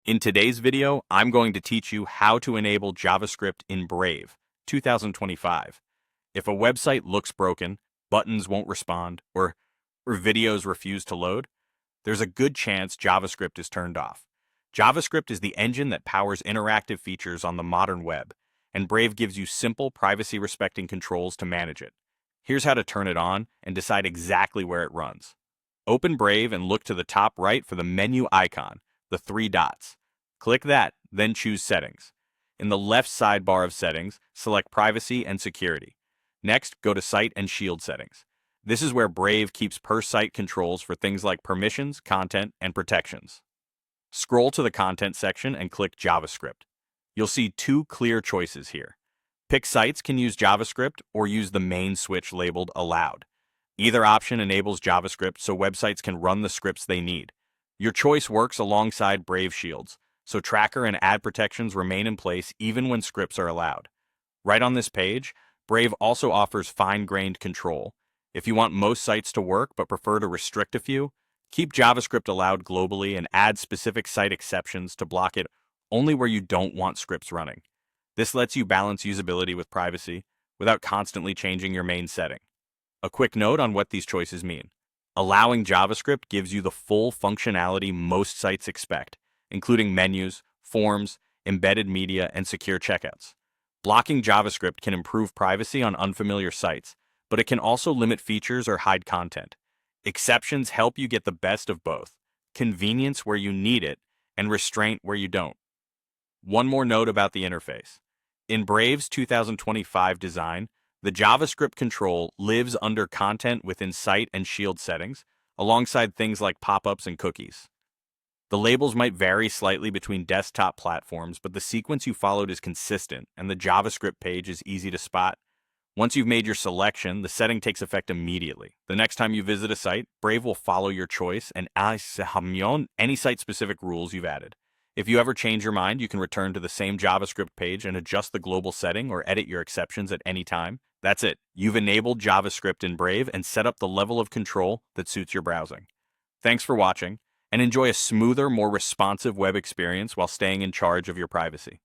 In today's video, I'm going to teach you how to enable JavaScript in Brave 2025. If a website looks broken, buttons won't respond, or videos refuse to load, there's a good chance JavaScript is turned off. JavaScript is the engine that powers interactive features on the modern web, and Brave gives you simple, privacy-respecting controls to manage it. Here's how to turn it on and decide exactly where it runs. Open Brave and look to the top right for the menu icon, the three dots. Click that, then choose Settings. In the left sidebar of Settings, select Privacy and Security. Next, go to Site and Shield Settings. This is where Brave keeps per-site controls for things like permissions, content, and protections. Scroll to the Content section and click JavaScript. You'll see two clear choices here. Pick sites can use JavaScript or use the main switch labeled Allowed. Either option enables JavaScript so websites can run the scripts they need. Your choice works alongside Brave Shields, so tracker and ad protections remain in place even when scripts are allowed. Right on this page, Brave also offers fine-grained control. If you want most sites to work but prefer to restrict a few, keep JavaScript allowed globally and add specific site exceptions to block it only where you don't want scripts running. This lets you balance usability with privacy without constantly changing your main setting. A quick note on what these choices mean. Allowing JavaScript gives you the full functionality most sites expect, including menus, forms, embedded media, and secure checkouts. Blocking JavaScript can improve privacy on unfamiliar sites, but it can also limit features or hide content. Exceptions help you get the best of both, convenience where you need it, and restraint where you don't. One more note about the interface. In Brave's 2025 design, the JavaScript control lives under Content within Site and Shield settings, alongside things like pop-ups and cookies. The labels might vary slightly between desktop platforms, but the sequence you followed is consistent, and the JavaScript page is easy to spot. Once you've made your selection, the setting takes effect immediately. The next time you visit a site, Brave will follow your choice and any site-specific rules you've added. If you ever change your mind, you can return to the same JavaScript page and adjust the global setting or edit your exceptions at any time. That's it. You've enabled JavaScript in Brave and set up the level of control that suits your browsing. Thanks for watching, and enjoy a smoother, more responsive web experience while staying in charge of your privacy.